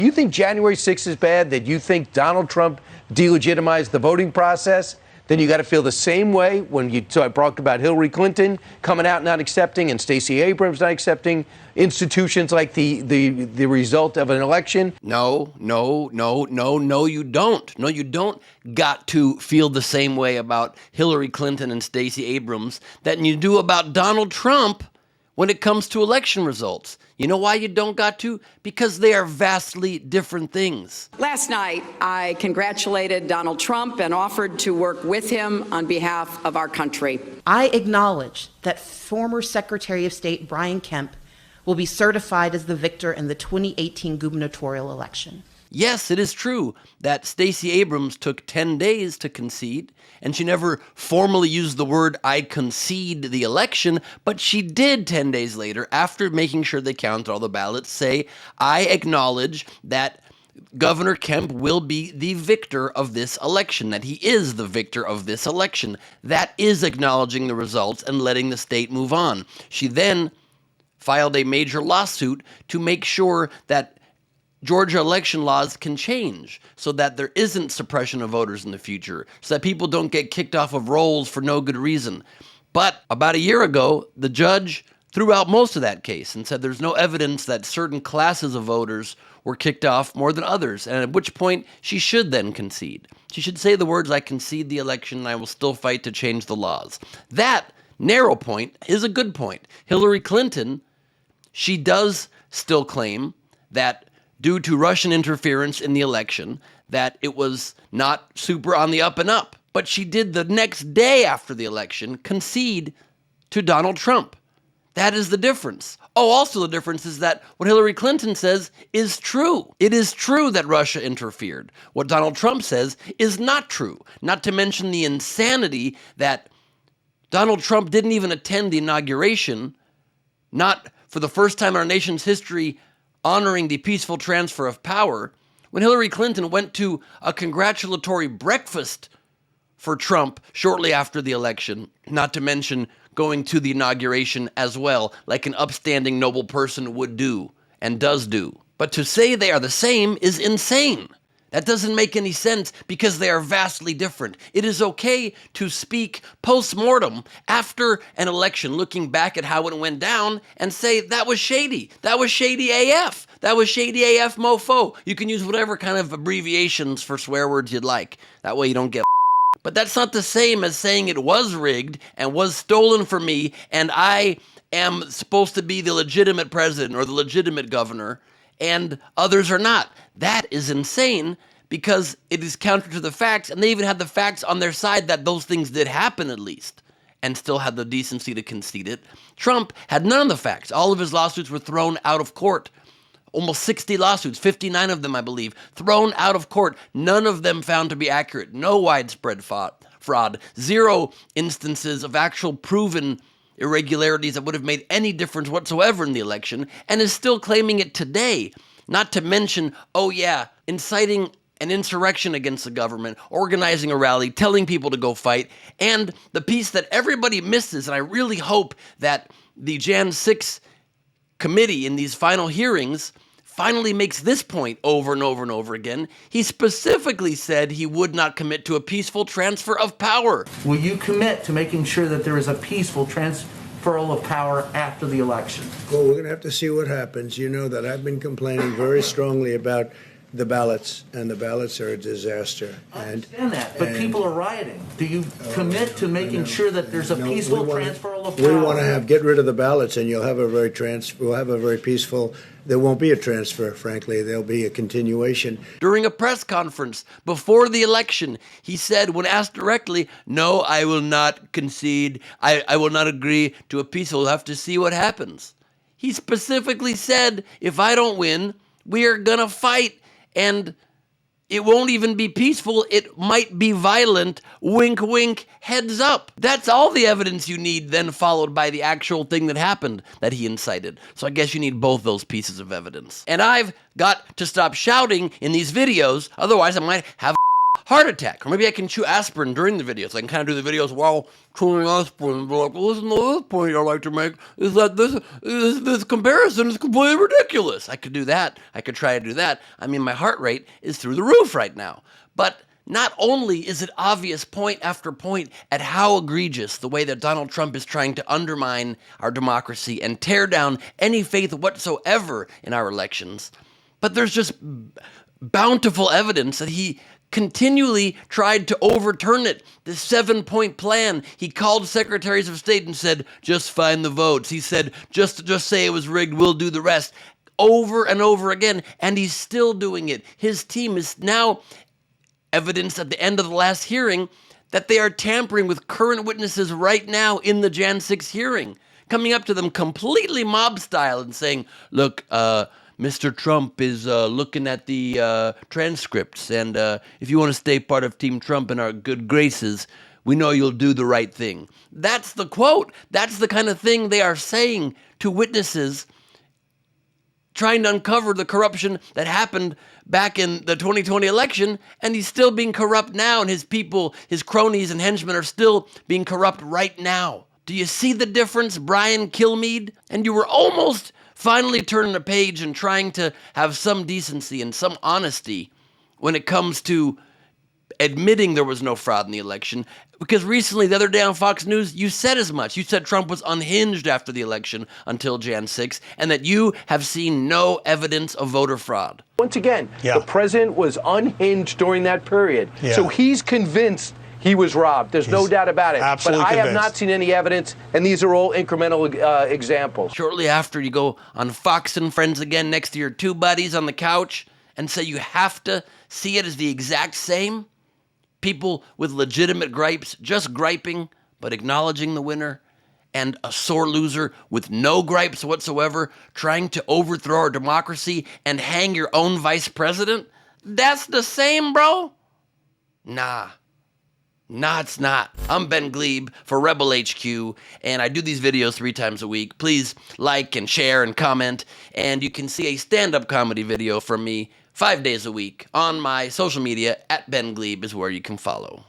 You think January 6th is bad, that you think Donald Trump delegitimized the voting process? Then you got to feel the same way when I talked about Hillary Clinton coming out not accepting and Stacey Abrams not accepting institutions like the result of an election. No, you don't. No, you don't got to feel the same way about Hillary Clinton and Stacey Abrams that you do about Donald Trump when it comes to election results. You know why you don't got to? Because they are vastly different things. Last night, I congratulated Donald Trump and offered to work with him on behalf of our country. I acknowledge that former Secretary of State Brian Kemp will be certified as the victor in the 2018 gubernatorial election. Yes, it is true that Stacey Abrams took 10 days to concede, and she never formally used the word, I concede the election, but she did 10 days later, after making sure they counted all the ballots, say, I acknowledge that Governor Kemp will be the victor of this election, that he is the victor of this election. That is acknowledging the results and letting the state move on. She then filed a major lawsuit to make sure that Georgia election laws can change so that there isn't suppression of voters in the future, so that people don't get kicked off of rolls for no good reason. But about a year ago, the judge threw out most of that case and said there's no evidence that certain classes of voters were kicked off more than others, and at which point she should then concede. She should say the words, I concede the election and I will still fight to change the laws. That narrow point is a good point. Hillary Clinton, she does still claim that due to Russian interference in the election, that it was not super on the up and up. But she did the next day after the election concede to Donald Trump. That is the difference. Oh, also the difference is that what Hillary Clinton says is true. It is true that Russia interfered. What Donald Trump says is not true. Not to mention the insanity that Donald Trump didn't even attend the inauguration, not for the first time in our nation's history honoring the peaceful transfer of power, when Hillary Clinton went to a congratulatory breakfast for Trump shortly after the election, not to mention going to the inauguration as well, like an upstanding noble person would do and does do. But to say they are the same is insane. That doesn't make any sense because they are vastly different. It is okay to speak post-mortem after an election, looking back at how it went down and say, that was shady. That was shady AF. That was shady AF mofo. You can use whatever kind of abbreviations for swear words you'd like. That way you don't get But that's not the same as saying it was rigged and was stolen from me and I am supposed to be the legitimate president or the legitimate governor and others are not. That is insane because it is counter to the facts, and they even had the facts on their side that those things did happen at least, and still had the decency to concede it. Trump had none of the facts. All of his lawsuits were thrown out of court. Almost 60 lawsuits, 59 of them, I believe, thrown out of court. None of them found to be accurate. No widespread fraud. Zero instances of actual proven irregularities that would have made any difference whatsoever in the election, and is still claiming it today. Not to mention, inciting an insurrection against the government, organizing a rally, telling people to go fight, and the piece that everybody misses, and I really hope that the Jan 6 committee in these final hearings finally makes this point over and over and over again. He specifically said he would not commit to a peaceful transfer of power. Will you commit to making sure that there is a peaceful transferal of power after the election? Well, we're going to have to see what happens. You know that I've been complaining very strongly about the ballots, and the ballots are a disaster. I understand that, but people are rioting. Do you commit to making sure that there's a peaceful transferal of power? We want to get rid of the ballots, and we'll have a very peaceful. There won't be a transfer, frankly. There'll be a continuation. During a press conference before the election, he said, when asked directly, no, I will not concede. I will not agree to a peace. We'll have to see what happens. He specifically said, if I don't win, we are going to fight. And it won't even be peaceful. It might be violent. Wink, wink, heads up. That's all the evidence you need, then followed by the actual thing that happened that he incited. So I guess you need both those pieces of evidence. And I've got to stop shouting in these videos. Otherwise, I might have a heart attack. Or maybe I can chew aspirin during the videos. I can kind of do the videos while chewing aspirin and be like, well, listen to this point I'd like to make is that this comparison is completely ridiculous. I could do that. I could try to do that. I mean, my heart rate is through the roof right now. But not only is it obvious point after point at how egregious the way that Donald Trump is trying to undermine our democracy and tear down any faith whatsoever in our elections, but there's just bountiful evidence that he continually tried to overturn it. The 7-point plan, he called secretaries of state and said, just find the votes. He said, just say it was rigged, we'll do the rest. Over and over again, and he's still doing it. His team is now evidence at the end of the last hearing that they are tampering with current witnesses right now in the Jan 6 hearing, coming up to them completely mob style and saying, look, Mr. Trump is looking at the transcripts, and if you want to stay part of Team Trump in our good graces, we know you'll do the right thing. That's the quote. That's the kind of thing they are saying to witnesses trying to uncover the corruption that happened back in the 2020 election, and he's still being corrupt now, and his people, his cronies and henchmen are still being corrupt right now. Do you see the difference, Brian Kilmeade? And you were almost finally turning a page and trying to have some decency and some honesty when it comes to admitting there was no fraud in the election. Because recently, the other day on Fox News, you said as much. You said Trump was unhinged after the election until Jan 6, and that you have seen no evidence of voter fraud. Once again, the president was unhinged during that period. So he's convinced he was robbed. There's no doubt about it. But I have not seen any evidence, and these are all incremental examples. Shortly after, you go on Fox and Friends again next to your two buddies on the couch and say you have to see it as the exact same. People with legitimate gripes, just griping, but acknowledging the winner, and a sore loser with no gripes whatsoever, trying to overthrow our democracy and hang your own vice president? That's the same, bro? Nah, it's not. I'm Ben Gleib for Rebel HQ, and I do these videos 3 times a week. Please like and share and comment, and you can see a stand-up comedy video from me 5 days a week on my social media. @Ben Gleib is where you can follow.